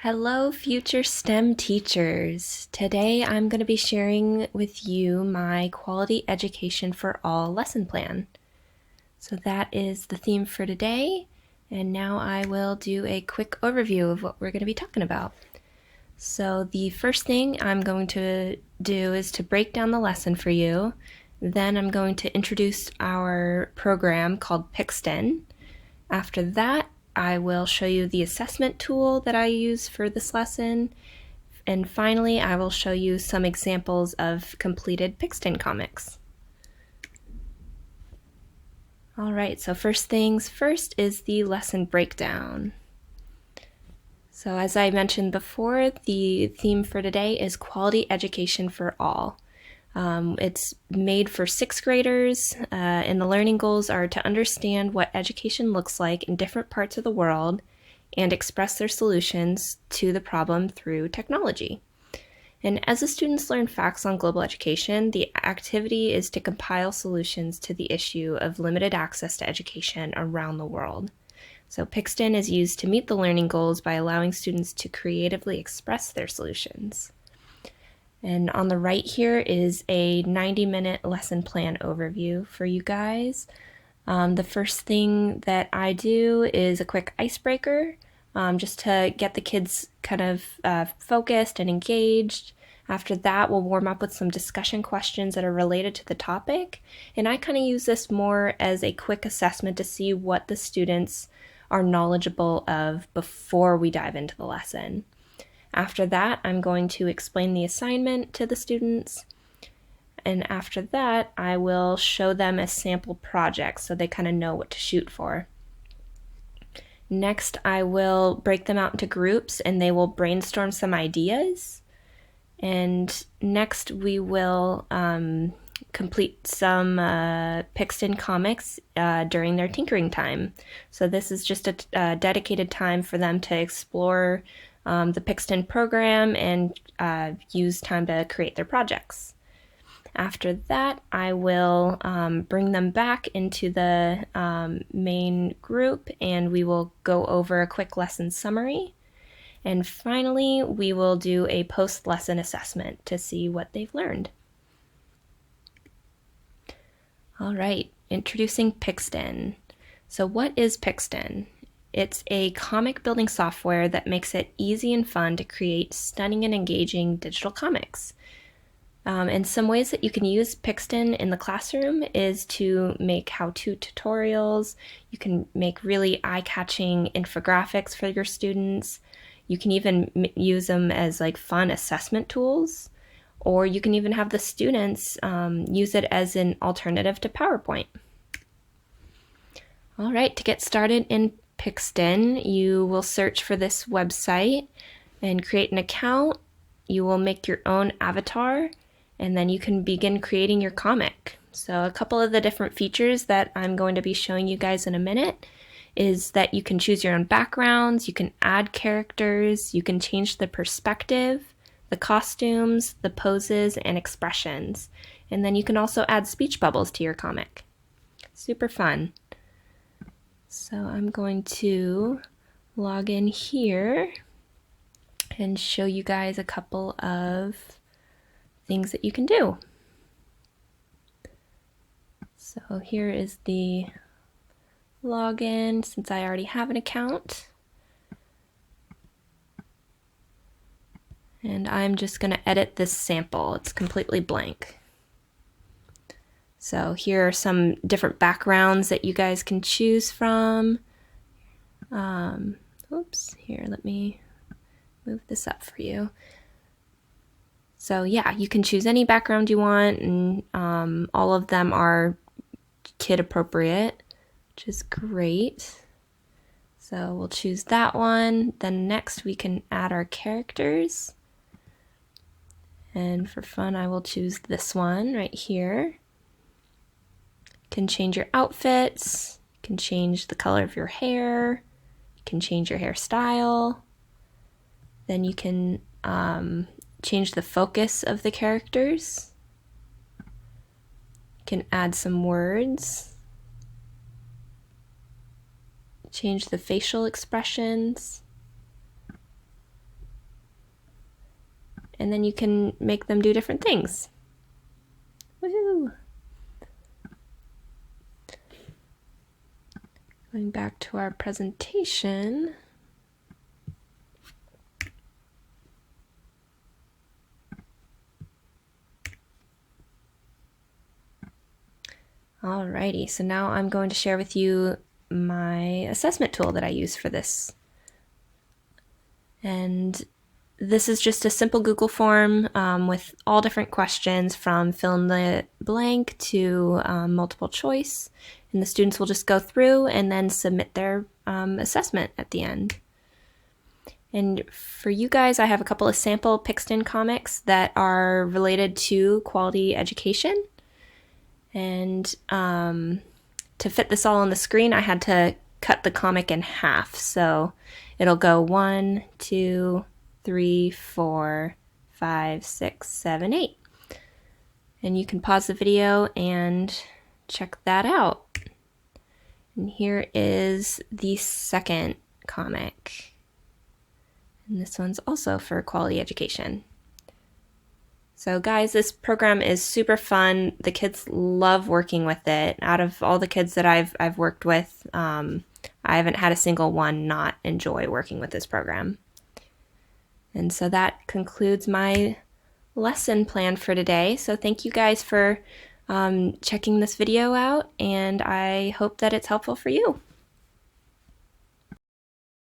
Hello, future STEM teachers. Today I'm going to be sharing with you my Quality Education for All lesson plan. So that is the theme for today, and now I will do a quick overview of what we're going to be talking about. So the first thing I'm going to do is to break down the lesson for you. Then I'm going to introduce our program called Pixton. After that, I will show you the assessment tool that I use for this lesson. And finally, I will show you some examples of completed Pixton comics. All right, so first things first is the lesson breakdown. So as I mentioned before, the theme for today is Quality Education for All. It's made for 6th graders, and the learning goals are to understand what education looks like in different parts of the world and express their solutions to the problem through technology. And as the students learn facts on global education, the activity is to compile solutions to the issue of limited access to education around the world. So Pixton is used to meet the learning goals by allowing students to creatively express their solutions. And on the right here is a 90-minute lesson plan overview for you guys. The first thing that I do is a quick icebreaker, just to get the kids kind of focused and engaged. After that, we'll warm up with some discussion questions that are related to the topic. And I kind of use this more as a quick assessment to see what the students are knowledgeable of before we dive into the lesson. After that, I'm going to explain the assignment to the students. And after that, I will show them a sample project so they kind of know what to shoot for. Next, I will break them out into groups and they will brainstorm some ideas. And next, we will complete some Pixton comics during their tinkering time. So this is just a dedicated time for them to explore the Pixton program and use time to create their projects. After that, I will bring them back into the main group and we will go over a quick lesson summary. And finally, we will do a post-lesson assessment to see what they've learned. All right, introducing Pixton. So what is Pixton? It's a comic building software that makes it easy and fun to create stunning and engaging digital comics. And some ways that you can use Pixton in the classroom is to make how-to tutorials. You can make really eye-catching infographics for your students. You can even use them as like fun assessment tools, or you can even have the students use it as an alternative to PowerPoint. All right, to get started in Pixton, you will search for this website and create an account. You will make your own avatar, and then you can begin creating your comic. So a couple of the different features that I'm going to be showing you guys in a minute is that you can choose your own backgrounds, you can add characters, you can change the perspective, the costumes, the poses, and expressions. And then you can also add speech bubbles to your comic. Super fun. So I'm going to log in here and show you guys a couple of things that you can do. So here is the login since I already have an account. And I'm just going to edit this sample. It's completely blank. So here are some different backgrounds that you guys can choose from. Oops, here, let me move this up for you. So yeah, you can choose any background you want, and all of them are kid appropriate, which is great. So we'll choose that one. Then next we can add our characters. And for fun, I will choose this one right here. You can change your outfits, you can change the color of your hair, you can change your hairstyle. Then you can change the focus of the characters. You can add some words. Change the facial expressions. and then you can make them do different things. Woohoo! Going back to our presentation. Alrighty, so now I'm going to share with you my assessment tool that I use for this. And this is just a simple Google form with all different questions from fill in the blank to multiple choice. And the students will just go through and then submit their assessment at the end. And for you guys, I have a couple of sample Pixton comics that are related to quality education. And to fit this all on the screen, I had to cut the comic in half. So it'll go 1, 2, 3, 4, 5, 6, 7, 8. And you can pause the video and check that out. And here is the second comic. And this one's also for quality education. So guys, this program is super fun. The kids love working with it. Out of all the kids that I've worked with, I haven't had a single one not enjoy working with this program. And so that concludes my lesson plan for today. So thank you guys for checking this video out, and I hope that it's helpful for you.